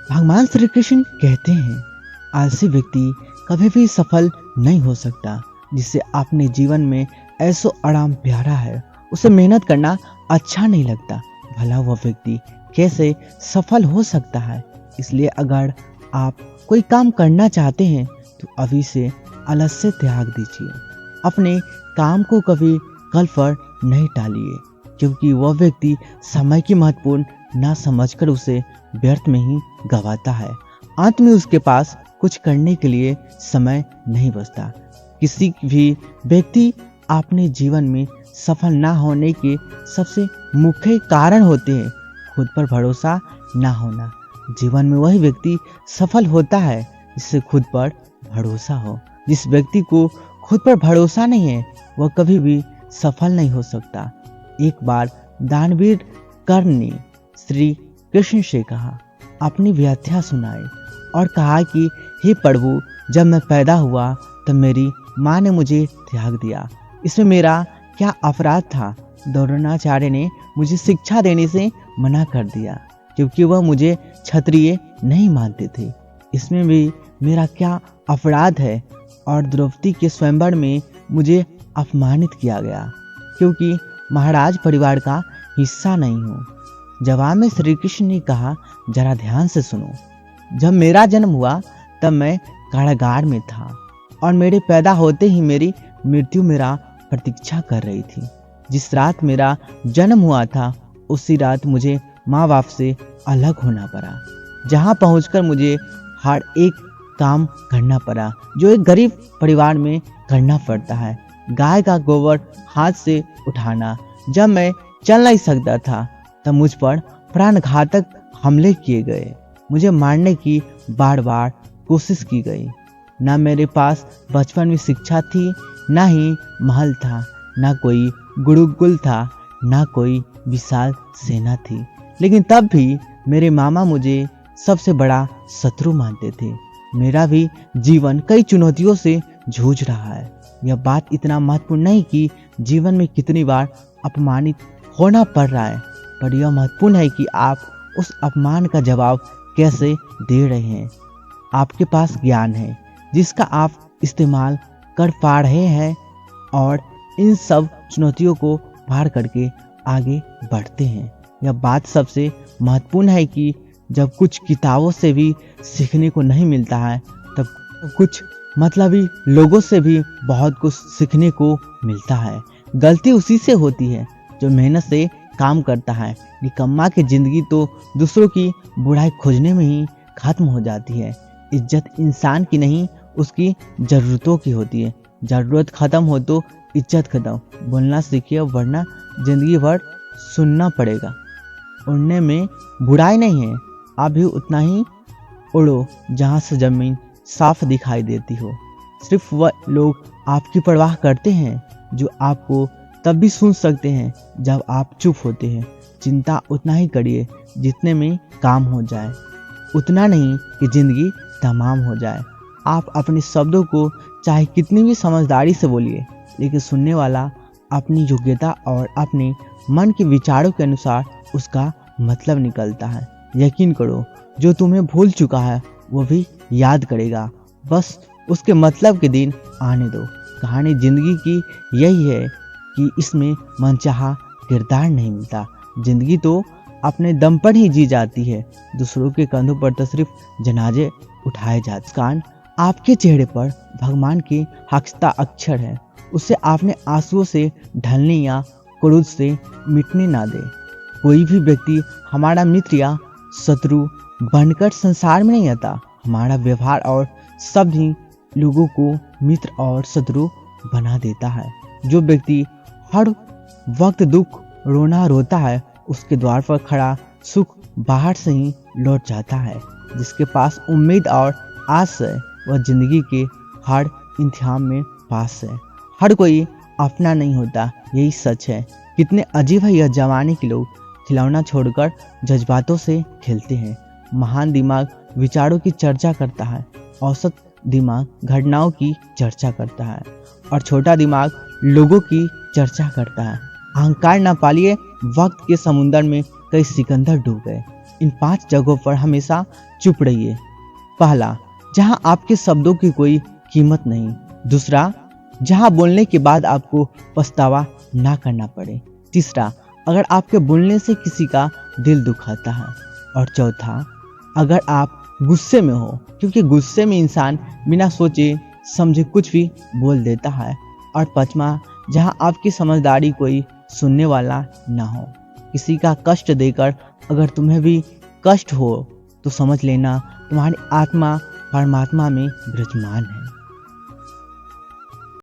भगवान श्री कृष्ण कहते हैं, आलसी व्यक्ति कभी भी सफल नहीं हो सकता। जिसे अपने जीवन में ऐसो आराम प्यारा है, उसे मेहनत करना अच्छा नहीं लगता। भला वह व्यक्ति कैसे सफल हो सकता है। इसलिए अगर आप कोई काम करना चाहते हैं तो अभी से आलस्य त्याग दीजिए। अपने काम को कभी कल पर नहीं टालिए, क्योंकि वह व्यक्ति समय की महत्वपूर्ण ना समझकर उसे व्यर्थ में ही गवाता है। अंत में उसके पास कुछ करने के लिए समय नहीं बचता। किसी भी व्यक्ति अपने जीवन में सफल ना होने के सबसे मुख्य कारण होते हैं खुद पर भरोसा ना होना। जीवन में वही व्यक्ति सफल होता है जिससे खुद पर भरोसा हो। जिस व्यक्ति को खुद पर भरोसा नहीं है वह कभी भी सफल नहीं हो सकता। एक बार दानवीर कर्ण ने श्री कृष्ण से कहा, अपनी व्याख्या सुनाए और कहा कि हे प्रभु, जब मैं पैदा हुआ तब मेरी माँ ने मुझे त्याग दिया। इसमें मेरा क्या अपराध था। द्रोणाचार्य ने मुझे शिक्षा देने से मना कर दिया क्योंकि वह मुझे क्षत्रिय नहीं मानते थे। इसमें भी मेरा क्या अपराध है। और द्रौपदी के स्वयंवर में मुझे अपमानित किया गया क्योंकि महाराज परिवार का हिस्सा नहीं हूँ। जवाब में श्री कृष्ण ने कहा, जरा ध्यान से सुनो। जब मेरा जन्म हुआ तब मैं कारागार में था और मेरे पैदा होते ही मेरी मृत्यु मेरा प्रतीक्षा कर रही थी। जिस रात मेरा जन्म हुआ था उसी रात मुझे माँ बाप से अलग होना पड़ा, जहाँ पहुंचकर मुझे हर एक काम करना पड़ा जो एक गरीब परिवार में करना पड़ता है। गाय का गोबर हाथ से उठाना। जब मैं चल नहीं सकता था तब मुझ पर प्राणघातक हमले किए गए। मुझे मारने की बार बार कोशिश की गई। ना मेरे पास बचपन में शिक्षा थी, ना ही महल था, ना कोई गुरुकुल था, ना कोई विशाल सेना थी। लेकिन तब भी मेरे मामा मुझे सबसे बड़ा शत्रु मानते थे। मेरा भी जीवन कई चुनौतियों से जूझ रहा है। यह बात इतना महत्वपूर्ण नहीं कि जीवन में कितनी बार अपमानित होना पड़ रहा है, पर यह महत्वपूर्ण है कि आप उस अपमान का जवाब कैसे दे रहे हैं। आपके पास ज्ञान है जिसका आप इस्तेमाल कर पा रहे हैं और इन सब चुनौतियों को पार करके आगे बढ़ते हैं। यह बात सबसे महत्वपूर्ण है कि जब कुछ किताबों से भी सीखने को नहीं मिलता है तब कुछ मतलबी लोगों से भी बहुत कुछ सीखने को मिलता है। गलती उसी से होती है जो मेहनत से काम करता है। निकम्मा की जिंदगी तो दूसरों की बुराई खोजने में ही खत्म हो जाती है। इज्जत इंसान की नहीं, उसकी जरूरतों की होती है। जरूरत खत्म हो तो इज्जत खत्म। बोलना सीखिए वरना जिंदगी भर सुनना पड़ेगा। उड़ने में बुराई नहीं है, आप भी उतना ही उड़ो जहाँ से जमीन साफ दिखाई देती हो। सिर्फ वह लोग आपकी परवाह करते हैं जो आपको तब भी सुन सकते हैं जब आप चुप होते हैं। चिंता उतना ही करिए जितने में काम हो जाए, उतना नहीं कि जिंदगी तमाम हो जाए। आप अपने शब्दों को चाहे कितनी भी समझदारी से बोलिए, लेकिन सुनने वाला अपनी योग्यता और अपने मन के विचारों के अनुसार उसका मतलब निकलता है। यकीन करो, जो तुम्हें भूल चुका है वो भी याद करेगा। बस उसके मतलब के दिन आने दो। कहानी जिंदगी की यही है कि इसमें मनचाहा किरदार नहीं मिलता। जिंदगी तो अपने दम पर ही जी जाती है। दूसरों के कंधों पर तो सिर्फ जनाजे उठाए जाते। कान आपके चेहरे पर भगवान के हस्ता अक्षर है। उसे आपने आंसुओं से ढलने या क्रोध से मिटने ना दे। कोई भी व्यक्ति हमारा मित्र या शत्रु बनकर संसार में नहीं आता। हमारा व्यवहार और शब्द ही लोगों को मित्र और शत्रु बना देता है। जो व्यक्ति हर वक्त दुख रोना रोता है उसके द्वार पर खड़ा सुख बाहर से ही लौट जाता है। जिसके पास उम्मीद और आस है वह जिंदगी के हर इम्तिहान में पास है। हर कोई अपना नहीं होता, यही सच है। कितने अजीब है यह जमाने के लोग। खिलौना छोड़कर जज्बातों से खेलते हैं। महान दिमाग विचारों की चर्चा करता है, औसत दिमाग घटनाओं की चर्चा करता है और छोटा दिमाग लोगों की चर्चा करता है। अहंकार न पालिए, वक्त के समुंदर में कई सिकंदर डूब गए। इन 5 जगहों पर हमेशा चुप रहिए। पहला, जहां आपके शब्दों की कोई कीमत नहीं। दूसरा, जहां बोलने के बाद आपको पछतावा ना करना पड़े। तीसरा, अगर आपके बोलने से किसी का दिल दुखाता है। और चौथा, अगर आप गुस्से में हो, क्योंकि गुस्से में इंसान बिना सोचे समझे कुछ भी बोल देता है। और पांचवा, जहां आपकी समझदारी कोई सुनने वाला ना हो। किसी का कष्ट देकर अगर तुम्हें भी कष्ट हो तो समझ लेना तुम्हारी आत्मा परमात्मा में विराजमान है।